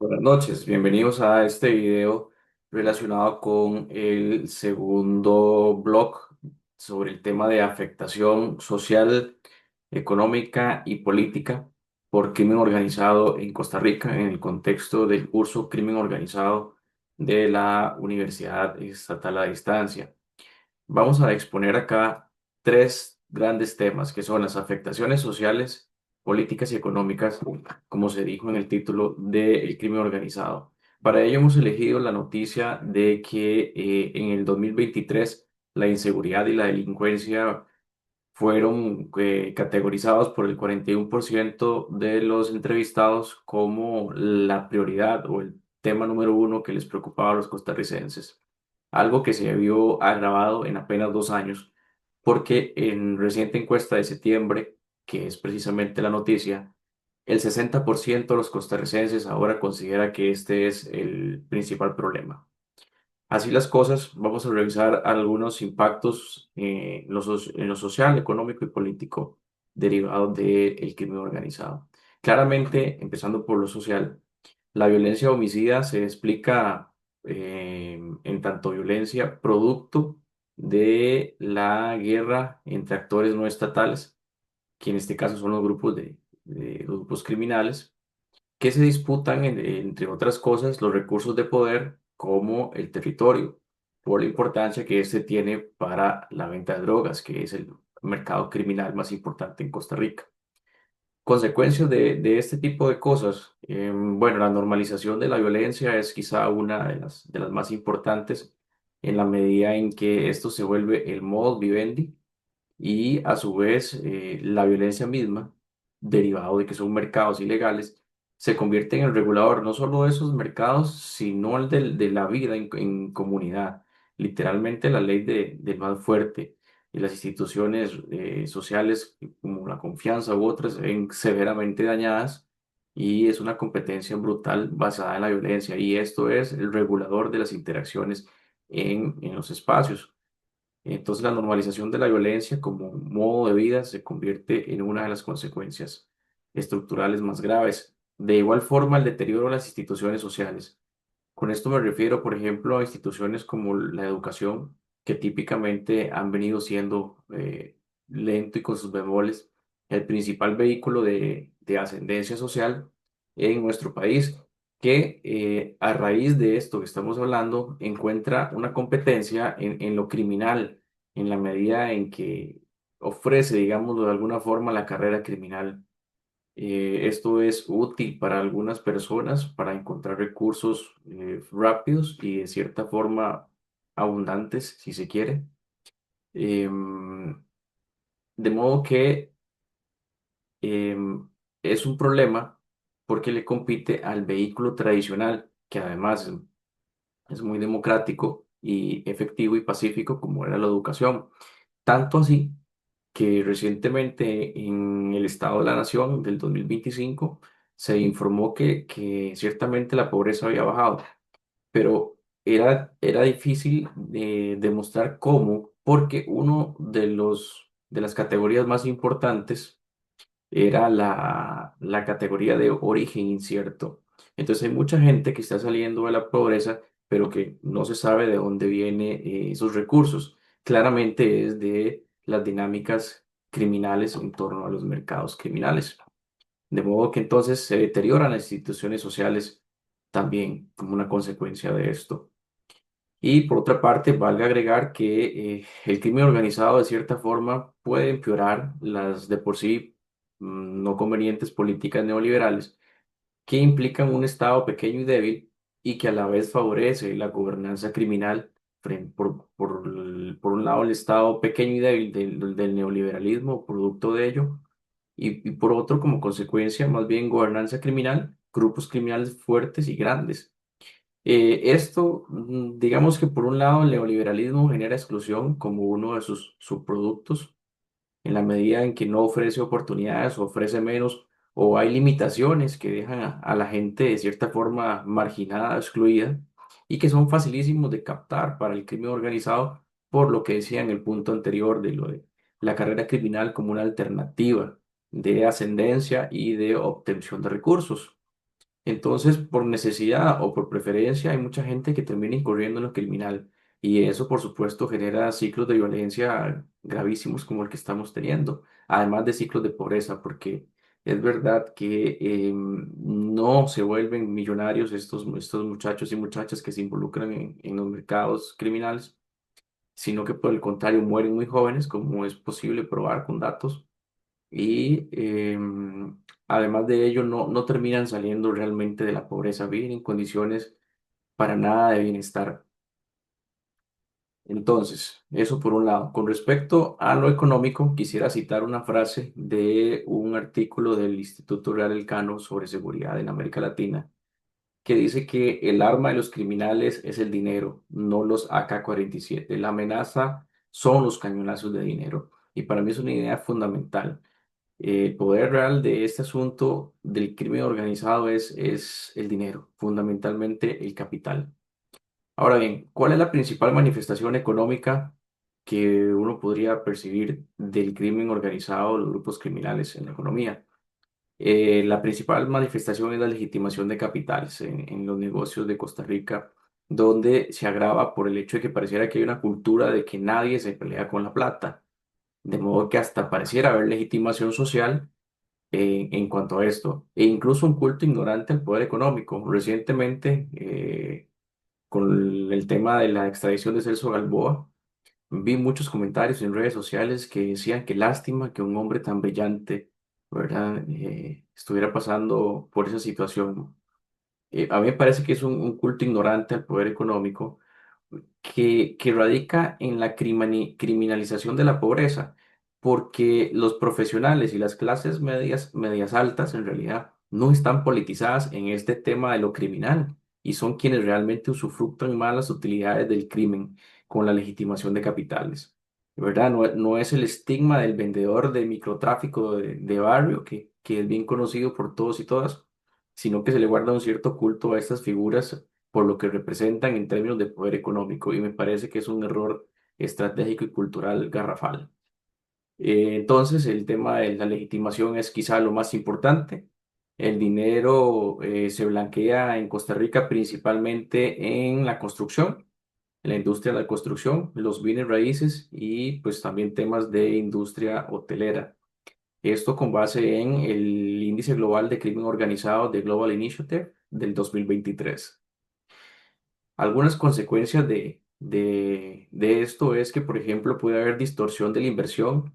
Buenas noches, bienvenidos a este video relacionado con el segundo blog sobre el tema de afectación social, económica y política por crimen organizado en Costa Rica en el contexto del curso Crimen Organizado de la Universidad Estatal a Distancia. Vamos a exponer acá tres grandes temas que son las afectaciones sociales, políticas y económicas, como se dijo en el título del crimen organizado. Para ello hemos elegido la noticia de que en el 2023 la inseguridad y la delincuencia fueron categorizados por el 41% de los entrevistados como la prioridad o el tema número uno que les preocupaba a los costarricenses. Algo que se vio agravado en apenas 2 años, porque en reciente encuesta de septiembre, que es precisamente la noticia, el 60% de los costarricenses ahora considera que este es el principal problema. Así las cosas, vamos a revisar algunos impactos en lo social, económico y político derivados del crimen organizado. Claramente, empezando por lo social, la violencia homicida se explica en tanto violencia producto de la guerra entre actores no estatales, que en este caso son los grupos de los grupos criminales que se disputan, entre otras cosas, los recursos de poder como el territorio, por la importancia que este tiene para la venta de drogas, que es el mercado criminal más importante en Costa Rica. Consecuencias de este tipo de cosas, bueno, la normalización de la violencia es quizá una de las más importantes en la medida en que esto se vuelve el modus vivendi y a su vez la violencia misma, derivado de que son mercados ilegales, se convierte en el regulador no solo de esos mercados, sino el de la vida en comunidad. Literalmente la ley del más fuerte y las instituciones sociales como la confianza u otras se ven severamente dañadas y es una competencia brutal basada en la violencia y esto es el regulador de las interacciones en los espacios. Entonces, la normalización de la violencia como modo de vida se convierte en una de las consecuencias estructurales más graves. De igual forma, el deterioro de las instituciones sociales. Con esto me refiero, por ejemplo, a instituciones como la educación, que típicamente han venido siendo lento y con sus bemoles el principal vehículo de ascendencia social en nuestro país, que a raíz de esto que estamos hablando, encuentra una competencia en lo criminal, en la medida en que ofrece, digámoslo de alguna forma, la carrera criminal. Esto es útil para algunas personas para encontrar recursos rápidos y de cierta forma abundantes, si se quiere. Em, de modo que es un problema porque le compite al vehículo tradicional, que además es muy democrático y efectivo y pacífico como era la educación. Tanto así que recientemente en el Estado de la Nación del 2025 se informó que ciertamente la pobreza había bajado, pero era difícil demostrar cómo, porque uno de las categorías más importantes era la categoría de origen incierto. Entonces hay mucha gente que está saliendo de la pobreza, pero que no se sabe de dónde vienen esos recursos. Claramente es de las dinámicas criminales en torno a los mercados criminales. De modo que entonces se deterioran las instituciones sociales también como una consecuencia de esto. Y por otra parte, valga agregar que el crimen organizado de cierta forma puede empeorar las de por sí no convenientes políticas neoliberales que implican un Estado pequeño y débil y que a la vez favorece la gobernanza criminal por un lado el Estado pequeño y débil del neoliberalismo, producto de ello, y por otro como consecuencia más bien gobernanza criminal, grupos criminales fuertes y grandes. Esto, digamos que por un lado el neoliberalismo genera exclusión como uno de sus subproductos, en la medida en que no ofrece oportunidades, ofrece menos, o hay limitaciones que dejan a la gente de cierta forma marginada, excluida, y que son facilísimos de captar para el crimen organizado, por lo que decía en el punto anterior de lo de la carrera criminal como una alternativa de ascendencia y de obtención de recursos. Entonces, por necesidad o por preferencia, hay mucha gente que termina incurriendo en lo criminal. Y eso, por supuesto, genera ciclos de violencia gravísimos como el que estamos teniendo, además de ciclos de pobreza, porque es verdad que no se vuelven millonarios estos muchachos y muchachas que se involucran en los mercados criminales, sino que por el contrario mueren muy jóvenes, como es posible probar con datos y además de ello no terminan saliendo realmente de la pobreza, viven en condiciones para nada de bienestar. Entonces, eso por un lado. Con respecto a lo económico, quisiera citar una frase de un artículo del Instituto Real Elcano sobre seguridad en América Latina, que dice que el arma de los criminales es el dinero, no los AK-47. La amenaza son los cañonazos de dinero. Y para mí es una idea fundamental. El poder real de este asunto del crimen organizado es el dinero, fundamentalmente el capital. Ahora bien, ¿cuál es la principal manifestación económica que uno podría percibir del crimen organizado, los grupos criminales en la economía? La principal manifestación es la legitimación de capitales en los negocios de Costa Rica, donde se agrava por el hecho de que pareciera que hay una cultura de que nadie se pelea con la plata, de modo que hasta pareciera haber legitimación social en cuanto a esto, e incluso un culto ignorante al poder económico. Recientemente, con el tema de la extradición de Celso Galboa, vi muchos comentarios en redes sociales que decían que lástima que un hombre tan brillante, ¿verdad?, estuviera pasando por esa situación. A mí me parece que es un culto ignorante al poder económico que radica en la criminalización de la pobreza, porque los profesionales y las clases medias altas en realidad no están politizadas en este tema de lo criminal y son quienes realmente usufructan más las utilidades del crimen con la legitimación de capitales. ¿Verdad? No es el estigma del vendedor de microtráfico de barrio, que es bien conocido por todos y todas, sino que se le guarda un cierto culto a estas figuras por lo que representan en términos de poder económico y me parece que es un error estratégico y cultural garrafal. Entonces, el tema de la legitimación es quizá lo más importante. El dinero se blanquea en Costa Rica principalmente en la construcción, en la industria de la construcción, los bienes raíces y pues también temas de industria hotelera. Esto con base en el índice global de crimen organizado de Global Initiative del 2023. Algunas consecuencias de esto es que, por ejemplo, puede haber distorsión de la inversión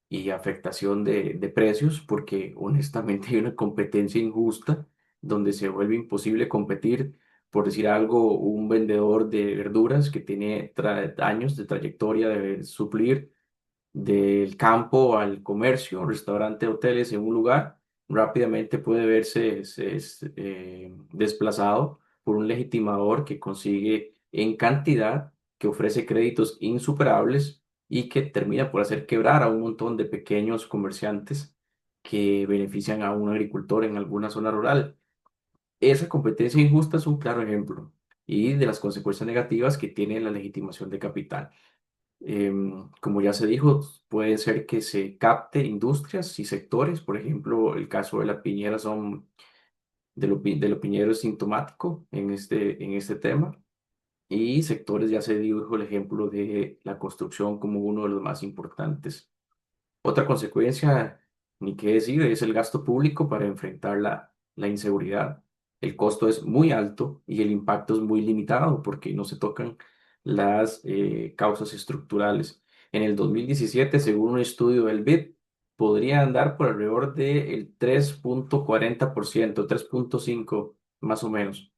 y afectación de precios, porque honestamente hay una competencia injusta donde se vuelve imposible competir, por decir algo, un vendedor de verduras que tiene años de trayectoria de suplir del campo al comercio, restaurante, hoteles en un lugar, rápidamente puede verse desplazado por un legitimador que consigue en cantidad, que ofrece créditos insuperables y que termina por hacer quebrar a un montón de pequeños comerciantes que benefician a un agricultor en alguna zona rural. Esa competencia injusta es un claro ejemplo y de las consecuencias negativas que tiene la legitimación de capital. Como ya se dijo, puede ser que se capte industrias y sectores, por ejemplo, el caso de la piñera de lo piñero es sintomático en este tema, y sectores, ya se dijo el ejemplo de la construcción como uno de los más importantes. Otra consecuencia, ni qué decir, es el gasto público para enfrentar la inseguridad. El costo es muy alto y el impacto es muy limitado porque no se tocan las causas estructurales. En el 2017, según un estudio del BID, podría andar por alrededor del 3,40%, 3,5 más o menos.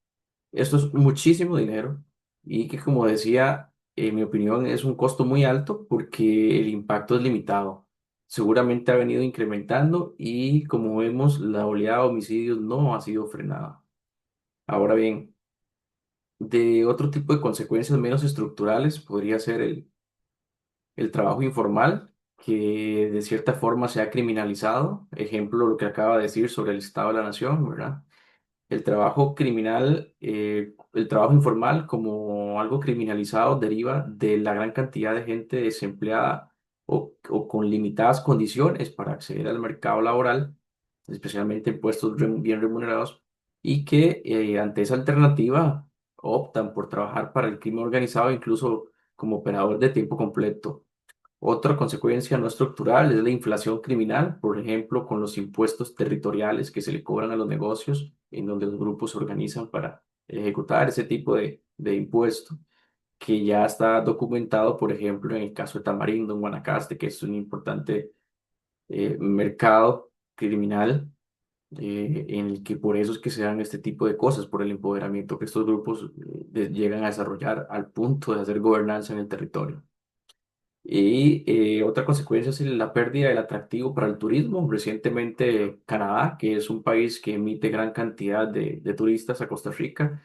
Esto es muchísimo dinero y que, como decía, en mi opinión es un costo muy alto porque el impacto es limitado. Seguramente ha venido incrementando y, como vemos, la oleada de homicidios no ha sido frenada. Ahora bien, de otro tipo de consecuencias menos estructurales podría ser el trabajo informal, que de cierta forma se ha criminalizado. Ejemplo, lo que acaba de decir sobre el Estado de la Nación, ¿verdad? El trabajo criminal, el trabajo informal como algo criminalizado deriva de la gran cantidad de gente desempleada o con limitadas condiciones para acceder al mercado laboral, especialmente en puestos bien remunerados. y que ante esa alternativa optan por trabajar para el crimen organizado, incluso como operador de tiempo completo. Otra consecuencia no estructural es la inflación criminal, por ejemplo, con los impuestos territoriales que se le cobran a los negocios, en donde los grupos se organizan para ejecutar ese tipo de impuestos, que ya está documentado, por ejemplo, en el caso de Tamarindo, en Guanacaste, que es un importante mercado criminal, en el que por eso es que se dan este tipo de cosas, por el empoderamiento que estos grupos llegan a desarrollar al punto de hacer gobernanza en el territorio. Y otra consecuencia es la pérdida del atractivo para el turismo. Recientemente, Canadá, que es un país que emite gran cantidad de turistas a Costa Rica,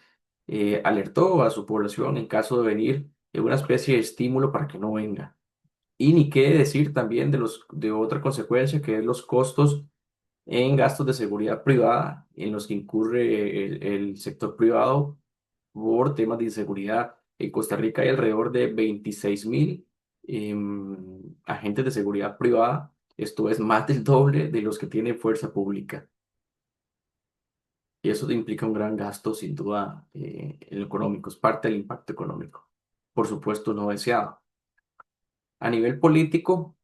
alertó a su población en caso de venir una especie de estímulo para que no venga. Y ni qué decir también de otra consecuencia, que es los costos en gastos de seguridad privada en los que incurre el sector privado por temas de inseguridad. En Costa Rica hay alrededor de 26.000 agentes de seguridad privada. Esto es más del doble de los que tiene fuerza pública. Y eso implica un gran gasto, sin duda, en lo económico. Es parte del impacto económico. Por supuesto, no deseado. A nivel político.